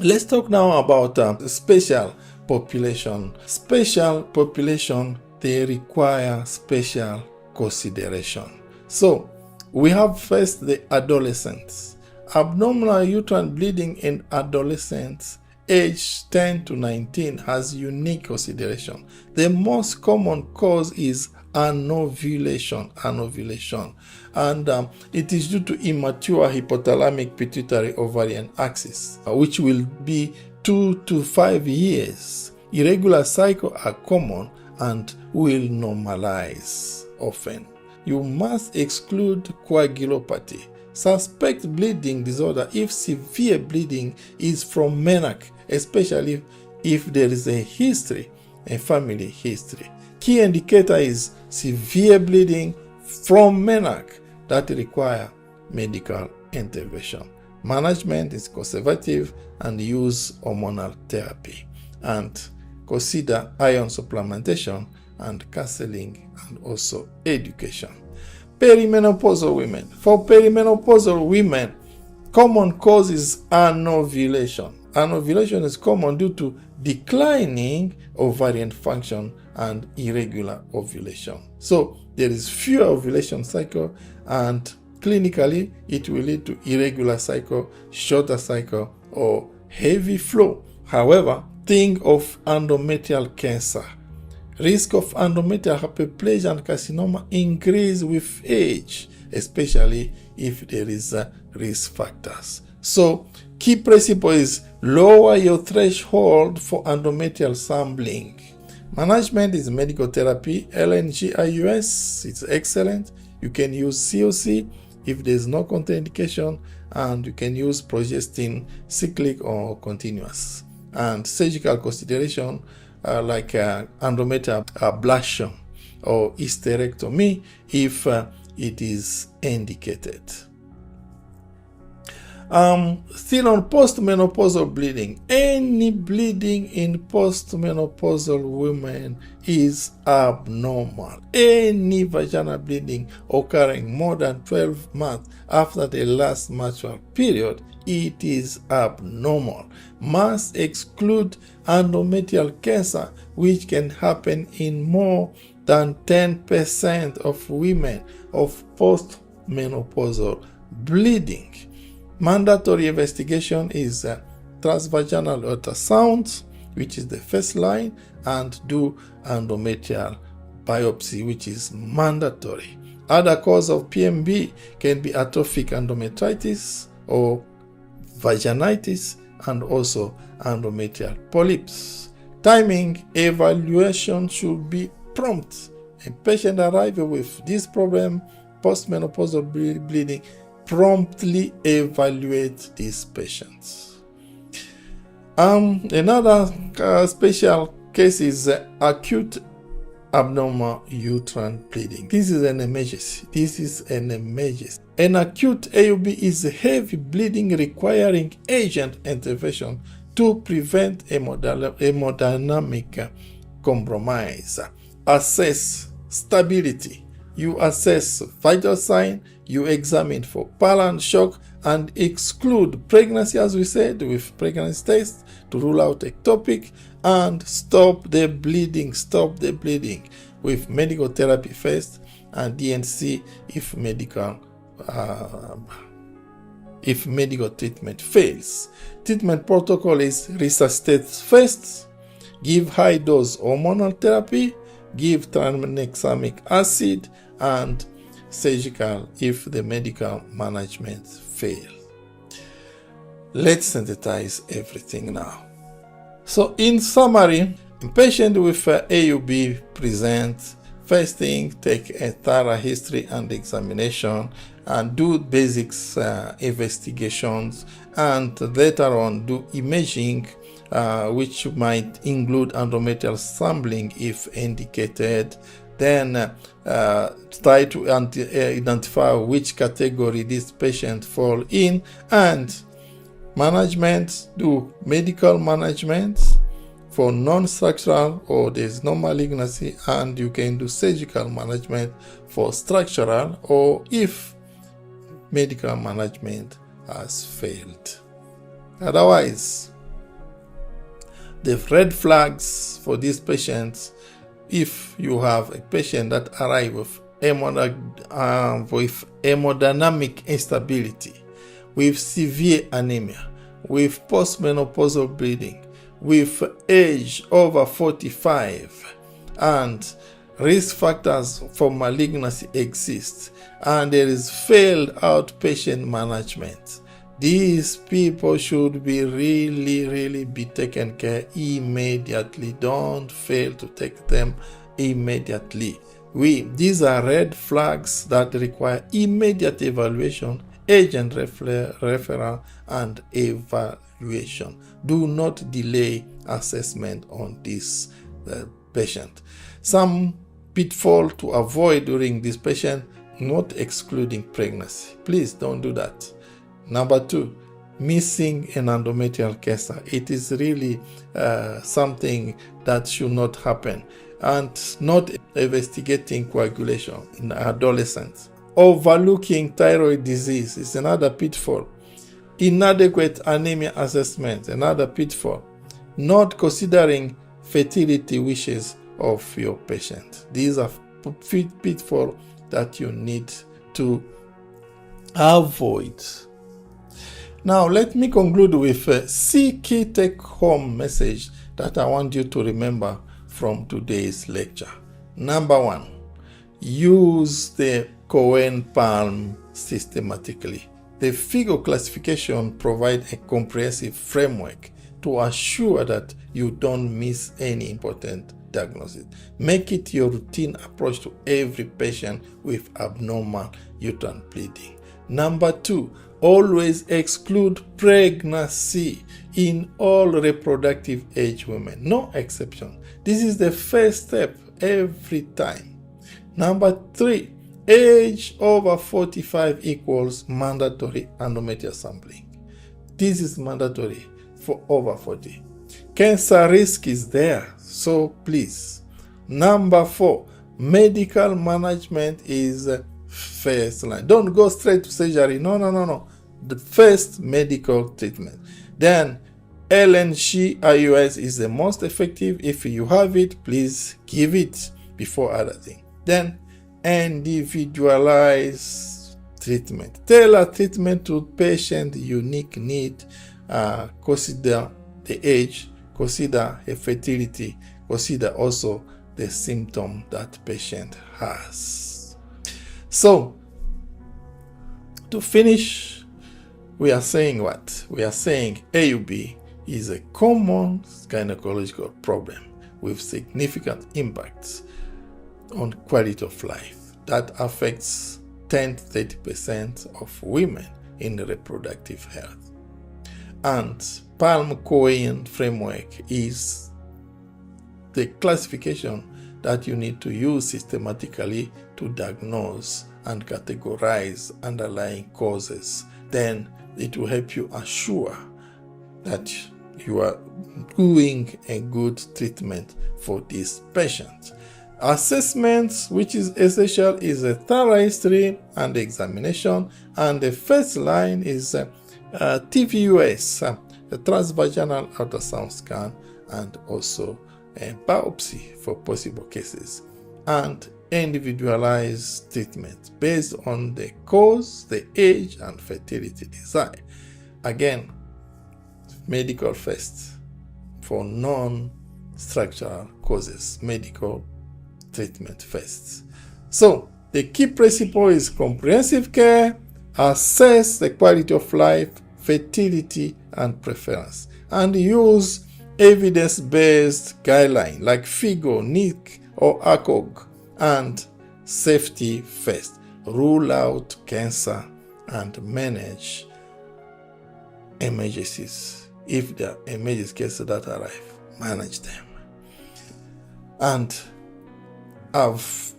Let's talk now about special population. Special population, they require special consideration. So we have first the adolescents. Abnormal uterine bleeding in adolescents age 10 to 19 has unique consideration. The most common cause is anovulation, and it is due to immature hypothalamic pituitary ovarian axis, which will be 2 to 5 years. Irregular cycles are common and will normalize often. You must exclude coagulopathy. Suspect bleeding disorder if severe bleeding is from menarche, especially if there is a history, a family history. Key indicator is severe bleeding from menarche that require medical intervention. Management is conservative and use hormonal therapy, and consider iron supplementation and counseling and also education. Perimenopausal women. For perimenopausal women, common cause is anovulation. Anovulation is common due to declining ovarian function and irregular ovulation. So there is fewer ovulation cycle, and clinically it will lead to irregular cycle, shorter cycle, or heavy flow. However, think of endometrial cancer. Risk of endometrial hyperplasia and carcinoma increase with age, especially if there is risk factors. So key principle is lower your threshold for endometrial sampling. Management is medical therapy. LNG-IUS, it's excellent. You can use COC if there is no contraindication, and you can use progestin cyclic or continuous. And surgical consideration like endometrial ablation or hysterectomy if it is indicated. Still on postmenopausal bleeding. Any bleeding in postmenopausal women is abnormal. Any vaginal bleeding occurring more than 12 months after the last menstrual period, it is abnormal. Must exclude endometrial cancer, which can happen in more than 10% of women of postmenopausal bleeding. Mandatory investigation is transvaginal ultrasound, which is the first line, and do endometrial biopsy, which is mandatory. Other cause of PMB can be atrophic endometritis or vaginitis, and also endometrial polyps. Timing evaluation should be prompt. A patient arriving with this problem, postmenopausal bleeding, promptly evaluate these patients. Another special case is acute abnormal uterine bleeding. This is an emergency. An acute AUB is heavy bleeding requiring urgent intervention to prevent hemodynamic compromise. Assess stability. You assess vital sign, you examine for parent shock, and exclude pregnancy, as we said, with pregnancy test to rule out ectopic, and stop the bleeding with medical therapy first, and DNC if medical treatment fails. Treatment protocol is resuscitate first, give high dose hormonal therapy, give tranexamic acid, and surgical if the medical management fails. Let's synthesize everything now. So in summary, patient with AUB present. First thing, take a thorough history and examination and do basics investigations, and later on do imaging, which might include endometrial sampling if indicated. Then try to identify which category this patient fall in, and management, do medical management for non-structural or there's no malignancy, and you can do surgical management for structural or if medical management has failed. Otherwise, The red flags for these patients, if you have a patient that arrives with hemodynamic instability, with severe anemia, with postmenopausal bleeding, with age over 45, and risk factors for malignancy exist, and there is failed outpatient management, these people should be really be taken care immediately. Don't fail to take them immediately. These are red flags that require immediate evaluation, agent referral, and evaluation. Do not delay assessment on this patient. Some pitfall to avoid during this patient: not excluding pregnancy. Please don't do that. Number 2, missing an endometrial cancer. It is really something that should not happen. And not investigating coagulation in adolescents. Overlooking thyroid disease is another pitfall. Inadequate anemia assessment, another pitfall. Not considering fertility wishes of your patient. These are pitfalls that you need to avoid. Now, let me conclude with a key take-home message that I want you to remember from today's lecture. Number 1, use the Cohen-Palm systematically. The FIGO classification provides a comprehensive framework to assure that you don't miss any important diagnosis. Make it your routine approach to every patient with abnormal uterine bleeding. Number 2, always exclude pregnancy in all reproductive age women. No exception. This is the first step every time. Number 3, age over 45 equals mandatory endometrial sampling. This is mandatory for over 40. Cancer risk is there, so please. Number 4, medical management is first line. Don't go straight to surgery. No. The first medical treatment. Then LNG IUS is the most effective. If you have it, please give it before other things. Then individualized treatment. Tailor treatment to patient unique need. Consider the age, consider a fertility, consider also the symptom that patient has. So, to finish, we are saying what? We are saying AUB is a common gynecological problem with significant impacts on quality of life that affects 10 to 30% of women in reproductive health. And Palm-Cohen framework is the classification that you need to use systematically to diagnose and categorize underlying causes. Then it will help you assure that you are doing a good treatment for this patient. Assessments, which is essential, is a thorough history and examination, and the first line is TVUS, a transvaginal ultrasound scan, and also a biopsy for possible cases, and individualized treatment based on the cause, the age, and fertility desire. Again, medical first for non-structural causes, medical treatment first. So the key principle is comprehensive care, assess the quality of life, fertility, and preference, and use evidence-based guidelines like FIGO, NIC, or ACOG, and safety first. Rule out cancer and manage emergencies. If there are emergency cases that arrive, manage them. And I've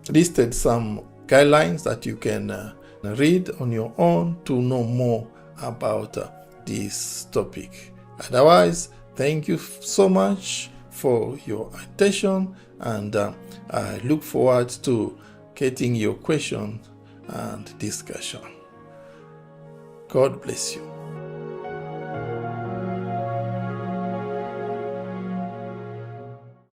listed some guidelines that you can read on your own to know more about this topic. Otherwise, thank you so much for your attention, and I look forward to getting your questions and discussion. God bless you.